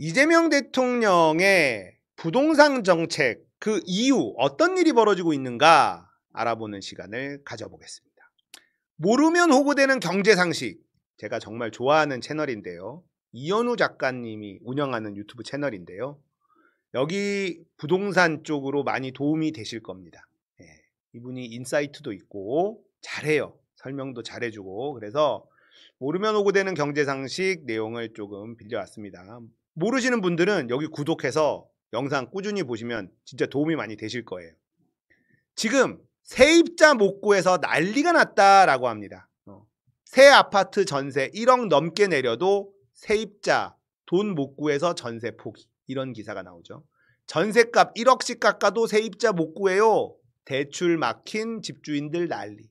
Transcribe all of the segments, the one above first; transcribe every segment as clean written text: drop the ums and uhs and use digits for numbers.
이재명 대통령의 부동산 정책 그 이후 어떤 일이 벌어지고 있는가 알아보는 시간을 가져보겠습니다. 모르면 호구되는 경제상식, 제가 정말 좋아하는 채널인데요. 이현우 작가님이 운영하는 유튜브 채널인데요. 여기 부동산 쪽으로 많이 도움이 되실 겁니다. 이분이 인사이트도 있고 잘해요. 설명도 잘해주고, 그래서 모르면 호구되는 경제상식 내용을 조금 빌려왔습니다. 모르시는 분들은 여기 구독해서 영상 꾸준히 보시면 진짜 도움이 많이 되실 거예요. 지금 세입자 못 구해서 난리가 났다라고 합니다. 새 아파트 전세 1억 넘게 내려도 세입자 돈 못 구해서 전세 포기, 이런 기사가 나오죠. 전세값 1억씩 깎아도 세입자 못 구해요. 대출 막힌 집주인들 난리.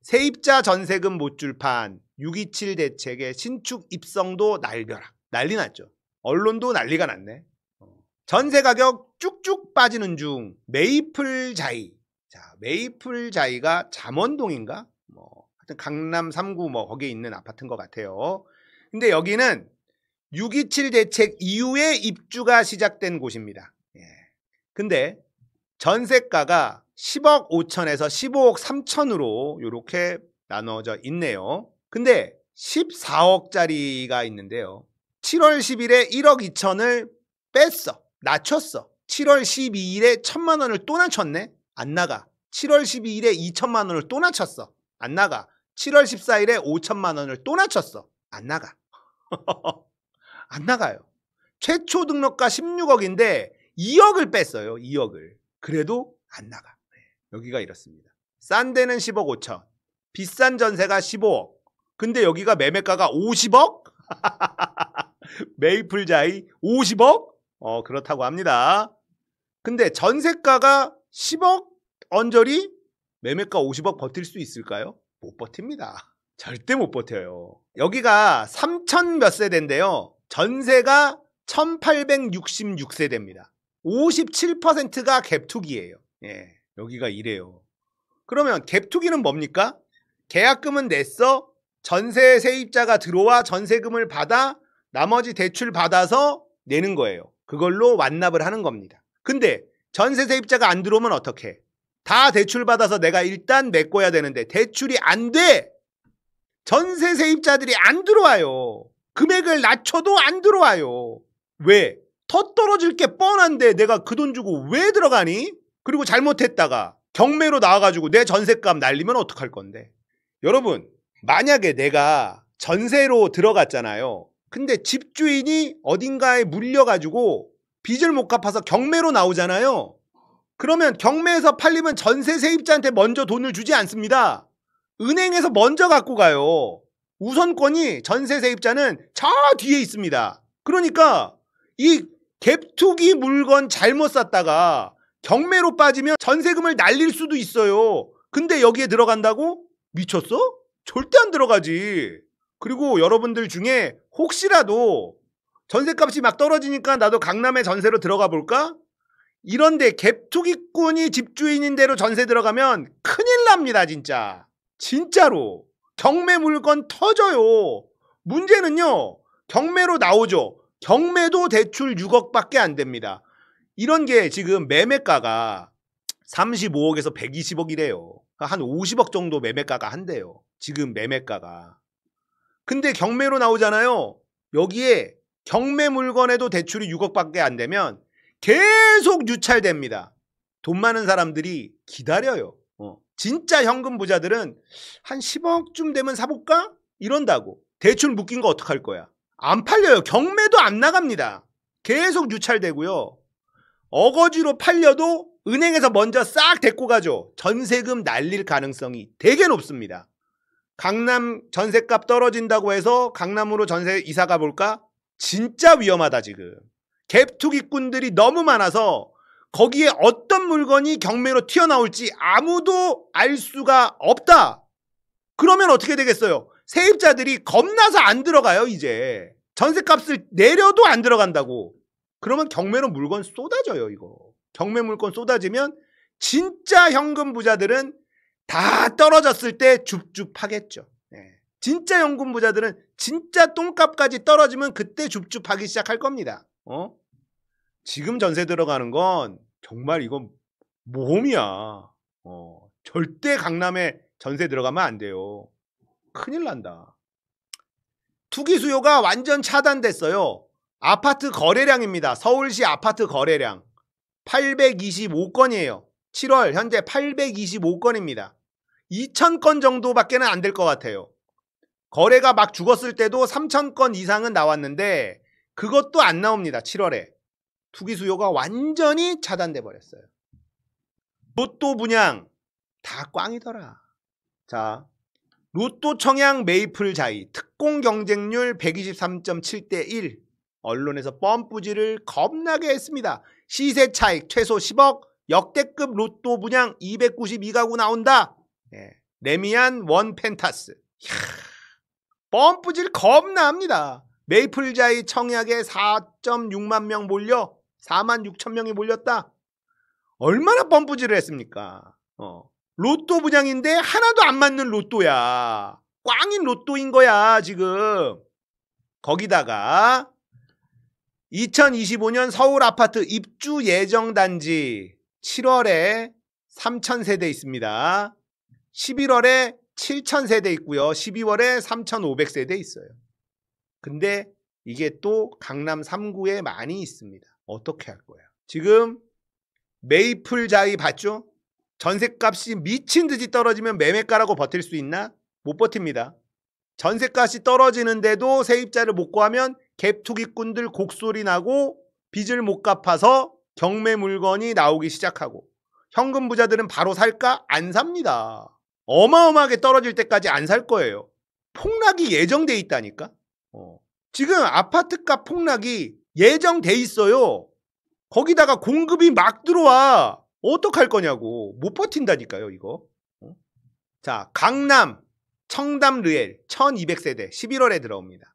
세입자 전세금 못 줄 판, 627 대책의 신축 입성도 날벼락. 난리 났죠. 언론도 난리가 났네. 전세 가격 쭉쭉 빠지는 중 메이플자이. 자, 메이플자이가 잠원동인가? 하여튼 강남 3구 거기에 있는 아파트인 것 같아요. 근데 여기는 627 대책 이후에 입주가 시작된 곳입니다. 근데 전세가가 10억 5천에서 15억 3천으로 이렇게 나눠져 있네요. 근데 14억짜리가 있는데요. 7월 10일에 1억 2천을 뺐어. 낮췄어. 7월 12일에 1,000만 원을 또 낮췄네. 안 나가. 7월 12일에 2천만 원을 또 낮췄어. 안 나가. 7월 14일에 5천만 원을 또 낮췄어. 안 나가. 안 나가요. 최초 등록가 16억인데 2억을 뺐어요. 2억을. 그래도 안 나가. 여기가 이렇습니다. 싼 데는 10억 5천. 비싼 전세가 15억. 근데 여기가 매매가가 50억? 메이플자이 50억? 그렇다고 합니다. 근데 전세가가 10억 언저리? 매매가 50억 버틸 수 있을까요? 못 버팁니다. 절대 못 버텨요. 여기가 3천 몇 세대인데요. 전세가 1866세대입니다. 57%가 갭투기예요. 여기가 이래요. 그러면 갭투기는 뭡니까? 계약금은 냈어. 전세 세입자가 들어와 전세금을 받아 나머지 대출 받아서 내는 거예요. 그걸로 완납을 하는 겁니다. 근데 전세 세입자가 안 들어오면 어떡해? 다 대출 받아서 내가 일단 메꿔야 되는데 대출이 안 돼. 전세 세입자들이 안 들어와요. 금액을 낮춰도 안 들어와요. 왜? 더 떨어질 게 뻔한데 내가 그 돈 주고 왜 들어가니? 그리고 잘못했다가 경매로 나와가지고 내 전세값 날리면 어떡할 건데? 여러분, 만약에 내가 전세로 들어갔잖아요. 근데 집주인이 어딘가에 물려가지고 빚을 못 갚아서 경매로 나오잖아요. 그러면 경매에서 팔리면 전세 세입자한테 먼저 돈을 주지 않습니다. 은행에서 먼저 갖고 가요. 우선권이 전세 세입자는 저 뒤에 있습니다. 그러니까 이 갭투기 물건 잘못 샀다가 경매로 빠지면 전세금을 날릴 수도 있어요. 근데 여기에 들어간다고? 미쳤어? 절대 안 들어가지. 그리고 여러분들 중에 혹시라도 전세값이 막 떨어지니까 나도 강남에 전세로 들어가 볼까? 이런데 갭투기꾼이 집주인인 대로 전세 들어가면 큰일 납니다. 진짜로. 경매 물건 터져요. 문제는요, 경매로 나오죠. 경매도 대출 6억밖에 안 됩니다. 이런 게 지금 매매가가 35억에서 120억이래요. 한 50억 정도 매매가가 한대요. 지금 매매가가. 근데 경매로 나오잖아요. 여기에 경매 물건에도 대출이 6억밖에 안 되면 계속 유찰됩니다. 돈 많은 사람들이 기다려요. 진짜 현금 부자들은 한 10억쯤 되면 사볼까? 이런다고. 대출 묶인 거 어떡할 거야? 안 팔려요. 경매도 안 나갑니다. 계속 유찰되고요. 어거지로 팔려도 은행에서 먼저 싹 데리고 가죠. 전세금 날릴 가능성이 되게 높습니다. 강남 전세값 떨어진다고 해서 강남으로 전세 이사 가볼까? 진짜 위험하다 지금. 갭투기꾼들이 너무 많아서 거기에 어떤 물건이 경매로 튀어나올지 아무도 알 수가 없다. 그러면 어떻게 되겠어요? 세입자들이 겁나서 안 들어가요. 이제 전세값을 내려도 안 들어간다고. 그러면 경매로 물건 쏟아져요. 이거 경매 물건 쏟아지면 진짜 현금 부자들은 다 떨어졌을 때 줍줍하겠죠. 진짜 현금 부자들은 진짜 똥값까지 떨어지면 그때 줍줍하기 시작할 겁니다. 지금 전세 들어가는 건 정말 이건 모험이야. 절대 강남에 전세 들어가면 안 돼요. 큰일 난다. 투기 수요가 완전 차단됐어요. 아파트 거래량입니다. 서울시 아파트 거래량 825건이에요. 7월 현재 825건입니다. 2,000건 정도밖에 안 될 것 같아요. 거래가 막 죽었을 때도 3,000건 이상은 나왔는데 그것도 안 나옵니다. 7월에. 투기 수요가 완전히 차단돼 버렸어요. 로또 분양 다 꽝이더라. 자, 로또 청약 메이플 자이 특공 경쟁률 123.7대 1. 언론에서 뻔뿌지를 겁나게 했습니다. 시세 차익 최소 10억, 역대급 로또 분양 292가구 나온다. 레미안 원 펜타스. 뻔뿌질 겁나 합니다. 메이플 자이 청약에 4.6만 명 몰려 4만 6천 명이 몰렸다. 얼마나 뻔뿌질을 했습니까? 로또 분양인데 하나도 안 맞는 로또야. 꽝인 로또인 거야 지금. 거기다가 2025년 서울 아파트 입주 예정 단지 7월에 3,000세대 있습니다. 11월에 7,000세대 있고요. 12월에 3,500세대 있어요. 근데 이게 또 강남 3구에 많이 있습니다. 어떻게 할 거야? 지금 메이플 자이 봤죠? 전셋값이 미친 듯이 떨어지면 매매가라고 버틸 수 있나? 못 버팁니다. 전셋값이 떨어지는데도 세입자를 못 구하면 갭투기꾼들 곡소리 나고 빚을 못 갚아서 경매 물건이 나오기 시작하고 현금 부자들은 바로 살까? 안 삽니다. 어마어마하게 떨어질 때까지 안 살 거예요. 폭락이 예정돼 있다니까. 지금 아파트값 폭락이 예정돼 있어요. 거기다가 공급이 막 들어와. 어떡할 거냐고. 못 버틴다니까요 이거. 자, 강남 청담 르엘 1200세대 11월에 들어옵니다.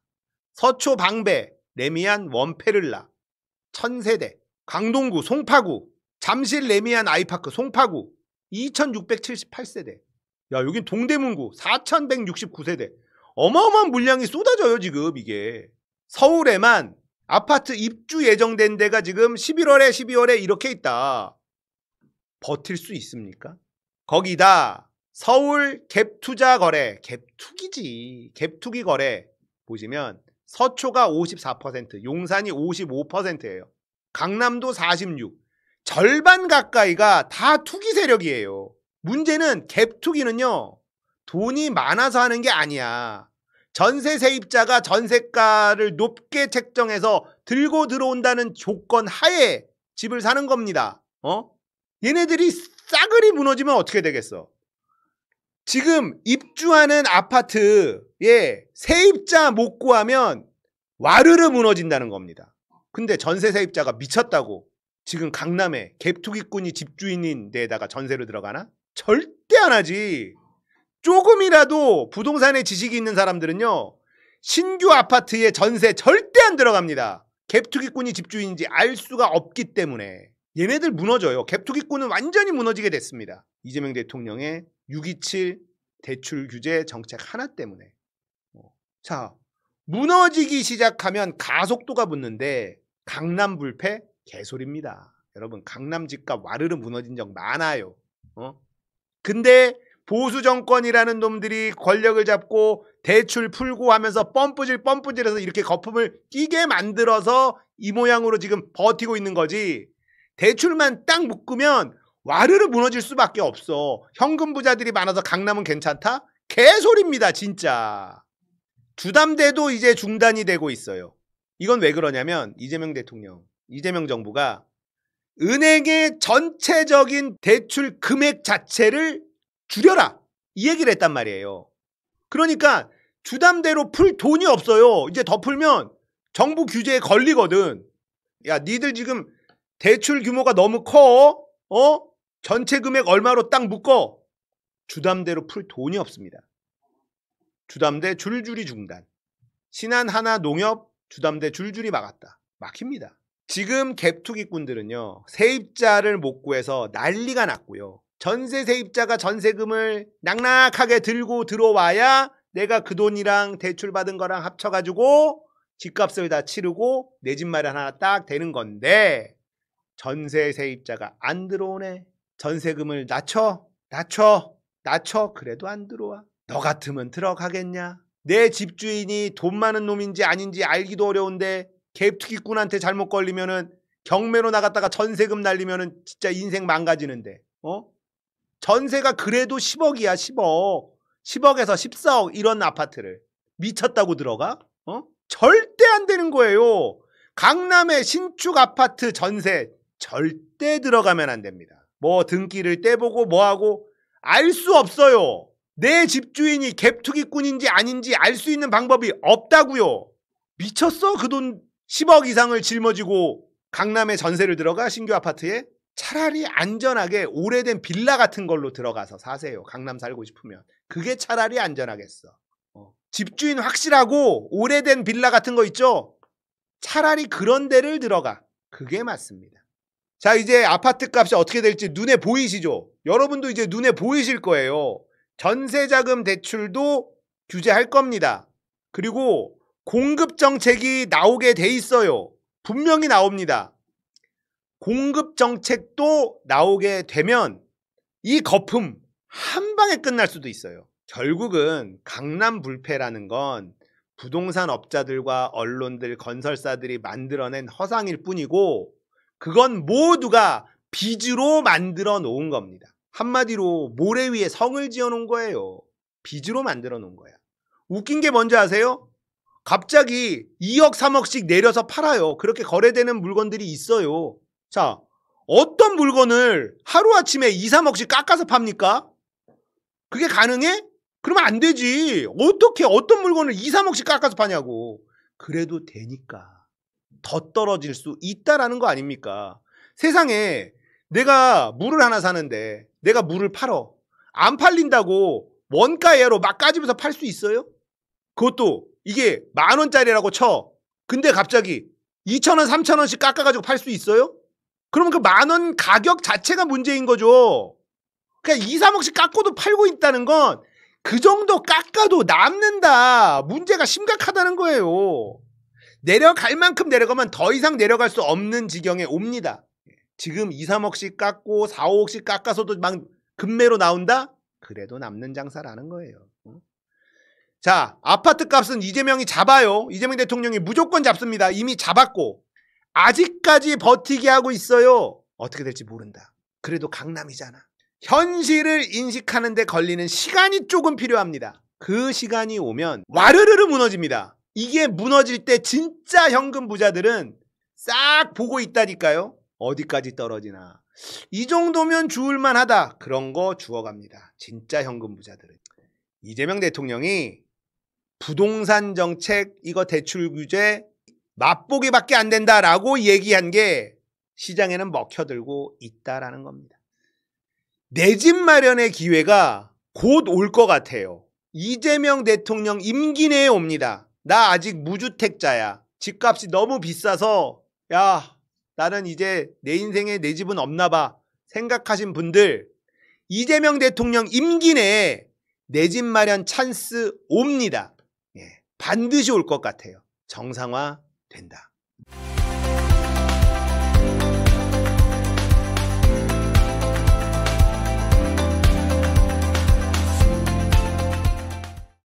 서초 방배 레미안 원페를라 1000세대. 강동구 송파구 잠실 레미안 아이파크 송파구 2678세대. 야, 여긴 동대문구 4169세대. 어마어마한 물량이 쏟아져요 지금 이게. 서울에만 아파트 입주 예정된 데가 지금 11월에 12월에 이렇게 있다. 버틸 수 있습니까? 거기다 서울 갭투자 거래, 갭투기지. 갭투기 거래 보시면 서초가 54%, 용산이 55%예요. 강남도 46%. 절반 가까이가 다 투기 세력이에요. 문제는 갭투기는요. 돈이 많아서 하는 게 아니야. 전세 세입자가 전세가를 높게 책정해서 들고 들어온다는 조건 하에 집을 사는 겁니다. 얘네들이 싸그리 무너지면 어떻게 되겠어? 지금 입주하는 아파트에 세입자 못 구하면 와르르 무너진다는 겁니다. 근데 전세 세입자가 미쳤다고 지금 강남에 갭투기꾼이 집주인인 데에다가 전세를 들어가나? 절대 안 하지. 조금이라도 부동산에 지식이 있는 사람들은요. 신규 아파트에 전세 절대 안 들어갑니다. 갭투기꾼이 집주인인지 알 수가 없기 때문에. 얘네들 무너져요. 갭투기꾼은 완전히 무너지게 됐습니다. 이재명 대통령의 6.27 대출 규제 정책 하나 때문에. 자, 무너지기 시작하면 가속도가 붙는데 강남 불패 개소리입니다. 여러분, 강남 집값 와르르 무너진 적 많아요. 근데 보수 정권이라는 놈들이 권력을 잡고 대출 풀고 하면서 뻔뿌질해서 이렇게 거품을 끼게 만들어서 이 모양으로 지금 버티고 있는 거지. 대출만 딱 묶으면 와르르 무너질 수밖에 없어. 현금 부자들이 많아서 강남은 괜찮다? 개소리입니다 진짜. 주담대도 이제 중단이 되고 있어요. 이건 왜 그러냐면 이재명 대통령, 이재명 정부가 은행의 전체적인 대출 금액 자체를 줄여라 이 얘기를 했단 말이에요. 그러니까 주담대로 풀 돈이 없어요. 이제 더 풀면 정부 규제에 걸리거든. 야, 니들 지금 대출 규모가 너무 커. 전체 금액 얼마로 딱 묶어. 주담대로 풀 돈이 없습니다. 주담대 줄줄이 중단. 신한 하나 농협 주담대 줄줄이 막았다. 막힙니다. 지금 갭투기꾼들은요. 세입자를 못 구해서 난리가 났고요. 전세 세입자가 전세금을 낙낙하게 들고 들어와야 내가 그 돈이랑 대출받은 거랑 합쳐가지고 집값을 다 치르고 내 집 마련 하나 딱 되는 건데 전세 세입자가 안 들어오네. 전세금을 낮춰. 그래도 안 들어와. 너 같으면 들어가겠냐? 내 집주인이 돈 많은 놈인지 아닌지 알기도 어려운데 갭투기꾼한테 잘못 걸리면은 경매로 나갔다가 전세금 날리면은 진짜 인생 망가지는데. 전세가 그래도 10억이야. 10억. 10억에서 14억 이런 아파트를 미쳤다고 들어가? 절대 안 되는 거예요. 강남의 신축 아파트 전세 절대 들어가면 안 됩니다. 뭐 등기를 떼보고 뭐하고 알 수 없어요. 내 집주인이 갭투기꾼인지 아닌지 알 수 있는 방법이 없다고요. 미쳤어? 그 돈 10억 이상을 짊어지고 강남에 전세를 들어가? 신규 아파트에? 차라리 안전하게 오래된 빌라 같은 걸로 들어가서 사세요. 강남 살고 싶으면. 그게 차라리 안전하겠어. 집주인 확실하고 오래된 빌라 같은 거 있죠? 차라리 그런 데를 들어가. 그게 맞습니다. 자, 이제 아파트 값이 어떻게 될지 눈에 보이시죠? 여러분도 이제 눈에 보이실 거예요. 전세자금 대출도 규제할 겁니다. 그리고 공급 정책이 나오게 돼 있어요. 분명히 나옵니다. 공급 정책도 나오게 되면 이 거품 한 방에 끝날 수도 있어요. 결국은 강남 불패라는 건 부동산 업자들과 언론들, 건설사들이 만들어낸 허상일 뿐이고 그건 모두가 빚으로 만들어 놓은 겁니다. 한마디로 모래 위에 성을 지어 놓은 거예요. 빚으로 만들어 놓은 거야. 웃긴 게 뭔지 아세요? 갑자기 2억, 3억씩 내려서 팔아요. 그렇게 거래되는 물건들이 있어요. 자, 어떤 물건을 하루아침에 2, 3억씩 깎아서 팝니까? 그게 가능해? 그러면 안 되지. 어떻게 어떤 물건을 2, 3억씩 깎아서 파냐고. 그래도 되니까. 더 떨어질 수 있다라는 거 아닙니까? 세상에 내가 물을 하나 사는데 내가 물을 팔어. 안 팔린다고 원가예로 막 까지면서 팔 수 있어요? 그것도 이게 10,000원짜리라고 쳐. 근데 갑자기 2,000원, 3,000원씩 깎아가지고 팔 수 있어요? 그러면 그 10,000원 가격 자체가 문제인 거죠. 그러니까 2, 3억씩 깎고도 팔고 있다는 건 그 정도 깎아도 남는다. 문제가 심각하다는 거예요. 내려갈 만큼 내려가면 더 이상 내려갈 수 없는 지경에 옵니다. 지금 2, 3억씩 깎고 4, 5억씩 깎아서도 막 급매로 나온다? 그래도 남는 장사라는 거예요. 자, 아파트 값은 이재명이 잡아요. 이재명 대통령이 무조건 잡습니다. 이미 잡았고 아직까지 버티게 하고 있어요. 어떻게 될지 모른다. 그래도 강남이잖아. 현실을 인식하는 데 걸리는 시간이 조금 필요합니다. 그 시간이 오면 와르르르 무너집니다. 이게 무너질 때 진짜 현금 부자들은 싹 보고 있다니까요. 어디까지 떨어지나. 이 정도면 주울만 하다. 그런 거 주워갑니다. 진짜 현금 부자들은. 이재명 대통령이 부동산 정책, 이거 대출 규제 맛보기밖에 안 된다라고 얘기한 게 시장에는 먹혀들고 있다라는 겁니다. 내 집 마련의 기회가 곧 올 것 같아요. 이재명 대통령 임기 내에 옵니다. 나 아직 무주택자야. 집값이 너무 비싸서 야, 나는 이제 내 인생에 내 집은 없나 봐 생각하신 분들, 이재명 대통령 임기 내에 내 집 마련 찬스 옵니다. 반드시 올 것 같아요. 정상화 된다.